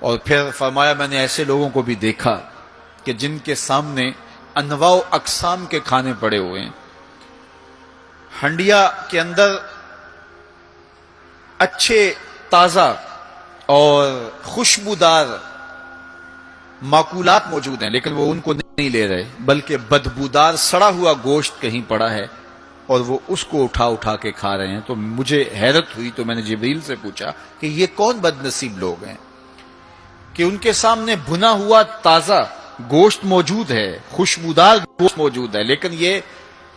اور پھر فرمایا میں نے ایسے لوگوں کو بھی دیکھا کہ جن کے سامنے انواع و اقسام کے کھانے پڑے ہوئے ہیں، ہنڈیا کے اندر اچھے تازہ اور خوشبودار ماکولات موجود ہیں، لیکن وہ ان کو نہیں لے رہے، بلکہ بدبودار سڑا ہوا گوشت کہیں پڑا ہے اور وہ اس کو اٹھا کے کھا رہے ہیں۔ تو مجھے حیرت ہوئی، تو میں نے جبریل سے پوچھا کہ یہ کون بد نصیب لوگ ہیں کہ ان کے سامنے بھنا ہوا تازہ گوشت موجود ہے، خوشبودار گوشت موجود ہے، لیکن یہ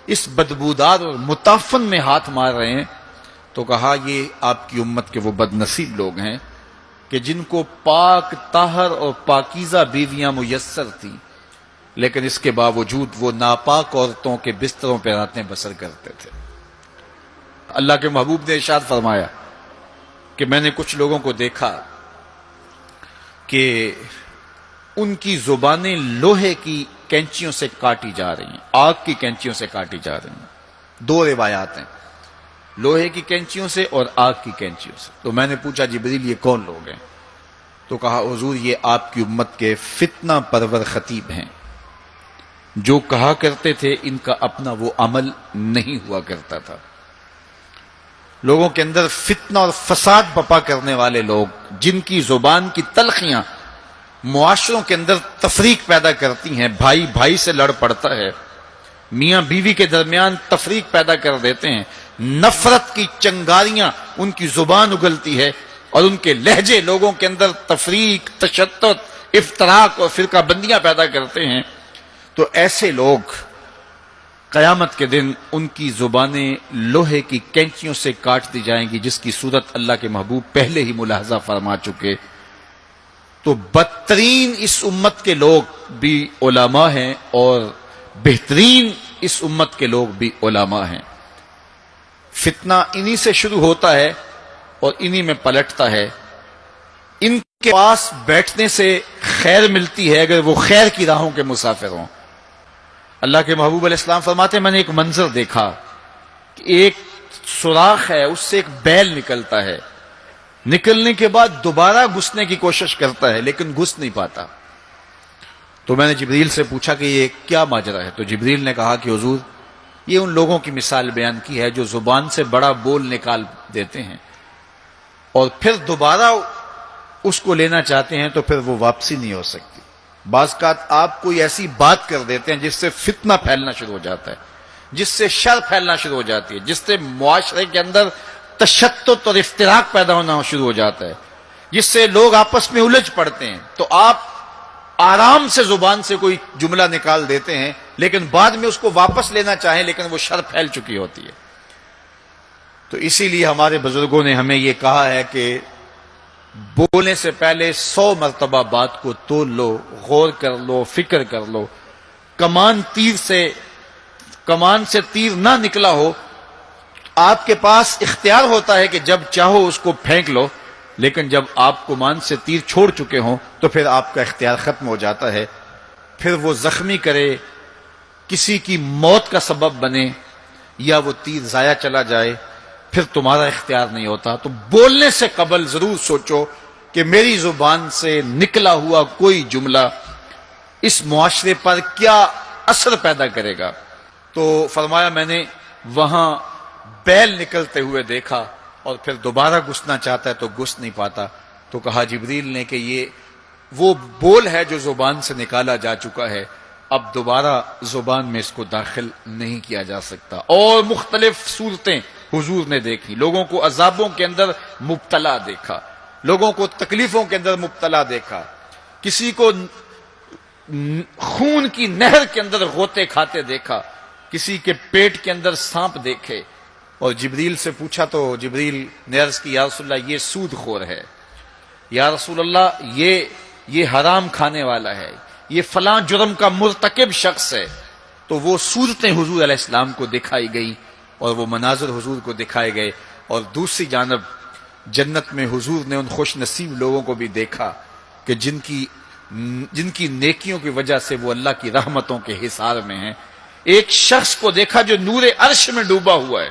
اس بدبودار اور متعفن میں ہاتھ مار رہے ہیں۔ تو کہا یہ آپ کی امت کے وہ بد نصیب لوگ ہیں کہ جن کو پاک طاہر اور پاکیزہ بیویاں میسر تھیں، لیکن اس کے باوجود وہ ناپاک عورتوں کے بستروں پہ راتیں بسر کرتے تھے۔ اللہ کے محبوب نے ارشاد فرمایا کہ میں نے کچھ لوگوں کو دیکھا کہ ان کی زبانیں لوہے کی کینچیوں سے کاٹی جا رہی ہیں، آگ کی کینچیوں سے کاٹی جا رہی ہیں۔ دو روایات ہیں، لوہے کی کینچیوں سے اور آگ کی کینچیوں سے۔ تو میں نے پوچھا جبریل یہ کون لوگ ہیں؟ تو کہا حضور یہ آپ کی امت کے فتنہ پرور خطیب ہیں، جو کہا کرتے تھے ان کا اپنا وہ عمل نہیں ہوا کرتا تھا۔ لوگوں کے اندر فتنہ اور فساد بپا کرنے والے لوگ، جن کی زبان کی تلخیاں معاشروں کے اندر تفریق پیدا کرتی ہیں، بھائی بھائی سے لڑ پڑتا ہے، میاں بیوی کے درمیان تفریق پیدا کر دیتے ہیں، نفرت کی چنگاریاں ان کی زبان اگلتی ہے، اور ان کے لہجے لوگوں کے اندر تفریق، تشدد، افتراق اور فرقہ بندیاں پیدا کرتے ہیں۔ تو ایسے لوگ قیامت کے دن ان کی زبانیں لوہے کی کینچیوں سے کاٹ دی جائیں گی، جس کی صورت اللہ کے محبوب پہلے ہی ملاحظہ فرما چکے۔ تو بدترین اس امت کے لوگ بھی علماء ہیں اور بہترین اس امت کے لوگ بھی علماء ہیں۔ فتنہ انہی سے شروع ہوتا ہے اور انہی میں پلٹتا ہے۔ ان کے پاس بیٹھنے سے خیر ملتی ہے اگر وہ خیر کی راہوں کے مسافر ہوں۔ اللہ کے محبوب علیہ السلام فرماتے ہیں میں نے ایک منظر دیکھا کہ ایک سوراخ ہے، اس سے ایک بیل نکلتا ہے، نکلنے کے بعد دوبارہ گھسنے کی کوشش کرتا ہے لیکن گھس نہیں پاتا۔ تو میں نے جبریل سے پوچھا کہ یہ کیا ماجرا ہے؟ تو جبریل نے کہا کہ حضور یہ ان لوگوں کی مثال بیان کی ہے جو زبان سے بڑا بول نکال دیتے ہیں اور پھر دوبارہ اس کو لینا چاہتے ہیں تو پھر وہ واپسی نہیں ہو سکتی۔ بعض اوقات آپ کوئی ایسی بات کر دیتے ہیں جس سے فتنہ پھیلنا شروع ہو جاتا ہے، جس سے شر پھیلنا شروع ہو جاتی ہے، جس سے معاشرے کے اندر تشتت اور افتراق پیدا ہونا شروع ہو جاتا ہے، جس سے لوگ آپس میں الجھ پڑتے ہیں۔ تو آپ آرام سے زبان سے کوئی جملہ نکال دیتے ہیں لیکن بعد میں اس کو واپس لینا چاہیں لیکن وہ شر پھیل چکی ہوتی ہے۔ تو اسی لیے ہمارے بزرگوں نے ہمیں یہ کہا ہے کہ بولنے سے پہلے 100 مرتبہ بات کو تول لو، غور کر لو، فکر کر لو۔ کمان سے تیر نہ نکلا ہو، آپ کے پاس اختیار ہوتا ہے کہ جب چاہو اس کو پھینک لو، لیکن جب آپ کمان سے تیر چھوڑ چکے ہوں تو پھر آپ کا اختیار ختم ہو جاتا ہے۔ پھر وہ زخمی کرے، کسی کی موت کا سبب بنے یا وہ تیر ضائع چلا جائے، پھر تمہارا اختیار نہیں ہوتا۔ تو بولنے سے قبل ضرور سوچو کہ میری زبان سے نکلا ہوا کوئی جملہ اس معاشرے پر کیا اثر پیدا کرے گا۔ تو فرمایا میں نے وہاں بیل نکلتے ہوئے دیکھا اور پھر دوبارہ گھسنا چاہتا ہے تو گھس نہیں پاتا۔ تو کہا جبریل نے کہ یہ وہ بول ہے جو زبان سے نکالا جا چکا ہے، اب دوبارہ زبان میں اس کو داخل نہیں کیا جا سکتا۔ اور مختلف صورتیں حضور نے دیکھی، لوگوں کو عذابوں کے اندر مبتلا دیکھا، لوگوں کو تکلیفوں کے اندر مبتلا دیکھا، کسی کو خون کی نہر کے اندر غوطے کھاتے دیکھا، کسی کے پیٹ کے اندر سانپ دیکھے۔ اور جبریل سے پوچھا تو جبریل نے عرض کی یا رسول اللہ یہ سود خور ہے، یا رسول اللہ یہ حرام کھانے والا ہے، یہ فلاں جرم کا مرتکب شخص ہے۔ تو وہ صورتیں حضور علیہ السلام کو دکھائی گئی اور وہ مناظر حضور کو دکھائے گئے، اور دوسری جانب جنت میں حضور نے ان خوش نصیب لوگوں کو بھی دیکھا کہ جن کی نیکیوں کی وجہ سے وہ اللہ کی رحمتوں کے حصار میں ہیں۔ ایک شخص کو دیکھا جو نور عرش میں ڈوبا ہوا ہے،